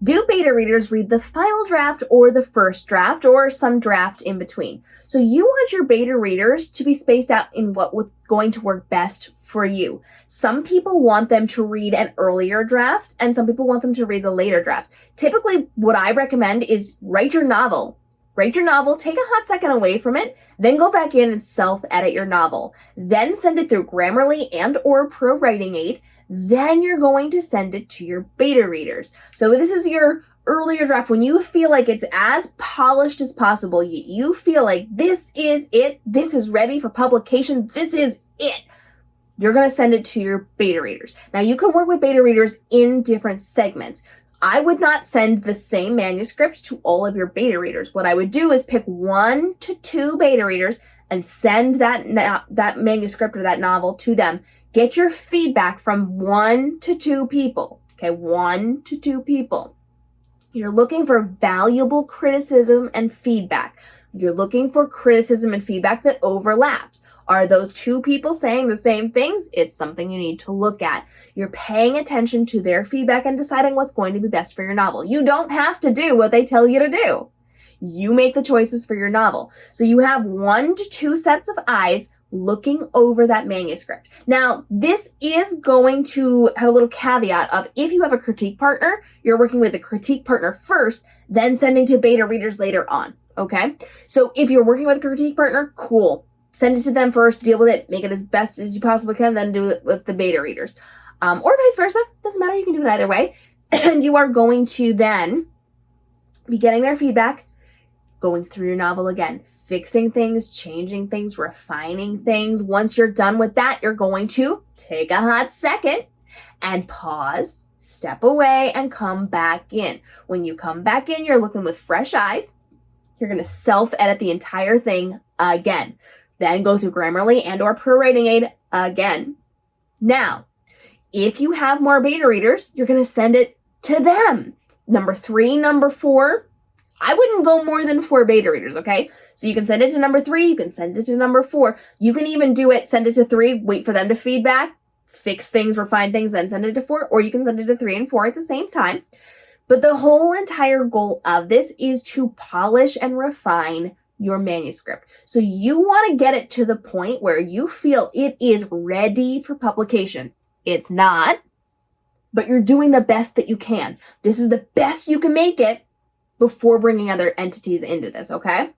Do beta readers read the final draft or the first draft or some draft in between? So you want your beta readers to be spaced out in what was going to work best for you. Some people want them to read an earlier draft and some people want them to read the later drafts. Typically, what I recommend is write your novel. Write your novel, take a hot second away from it, then go back in and self-edit your novel. Then send it through Grammarly and or Pro Writing Aid. Then you're going to send it to your beta readers. So this is your earlier draft. When you feel like it's as polished as possible, you feel like this is it, this is ready for publication, this is it, you're going to send it to your beta readers. Now you can work with beta readers in different segments. I would not send the same manuscript to all of your beta readers. What I would do is pick 1 to 2 beta readers and send that manuscript or that novel to them. Get your feedback from 1 to 2 people. Okay, 1 to 2 people. You're looking for valuable criticism and feedback. You're looking for criticism and feedback that overlaps. Are those 2 people saying the same things? It's something you need to look at. You're paying attention to their feedback and deciding what's going to be best for your novel. You don't have to do what they tell you to do. You make the choices for your novel. So you have 1 to 2 sets of eyes looking over that manuscript. Now, this is going to have a little caveat of if you have a critique partner, you're working with a critique partner first, then sending to beta readers later on. Okay? So if you're working with a critique partner, cool. Send it to them first, deal with it, make it as best as you possibly can, then do it with the beta readers. Or vice versa. Doesn't matter, you can do it either way. And you are going to then be getting their feedback, going through your novel again, fixing things, changing things, refining things. Once you're done with that, you're going to take a hot second and pause, step away, and come back in. When you come back in, you're looking with fresh eyes. You're going to self-edit the entire thing again. Then go through Grammarly and or Pro Writing Aid again. Now, if you have more beta readers, you're going to send it to them. Number 3, number 4, I wouldn't go more than 4 beta readers, okay? So you can send it to number 3, you can send it to number 4. You can even do it, send it to 3, wait for them to feedback, fix things, refine things, then send it to 4, or you can send it to 3 and 4 at the same time. But the whole entire goal of this is to polish and refine your manuscript. So you want to get it to the point where you feel it is ready for publication. It's not, but you're doing the best that you can. This is the best you can make it before bringing other entities into this, okay?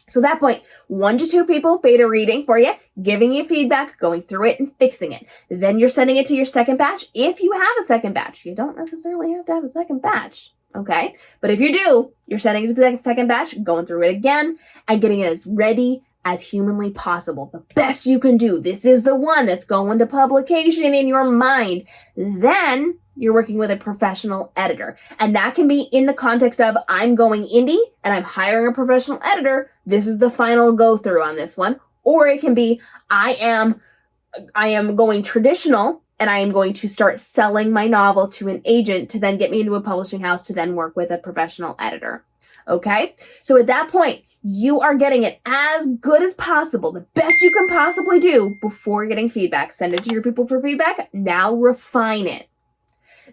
So at that point, 1 to 2 people beta reading for you, giving you feedback, going through it and fixing it. Then you're sending it to your second batch. If you have a second batch, you don't necessarily have to have a second batch. Okay? But if you do, you're sending it to the second batch, going through it again, and getting it as ready as humanly possible. The best you can do. This is the one that's going to publication in your mind. Then you're working with a professional editor. And that can be in the context of I'm going indie and I'm hiring a professional editor. This is the final go through on this one. Or it can be I am going traditional and I am going to start selling my novel to an agent to then get me into a publishing house to then work with a professional editor. Okay? So at that point, you are getting it as good as possible, the best you can possibly do before getting feedback. Send it to your people for feedback. Now refine it.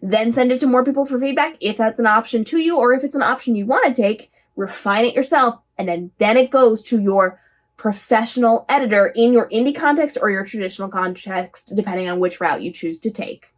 Then send it to more people for feedback if that's an option to you, or if it's an option you want to take, refine it yourself, and then it goes to your professional editor in your indie context or your traditional context, depending on which route you choose to take.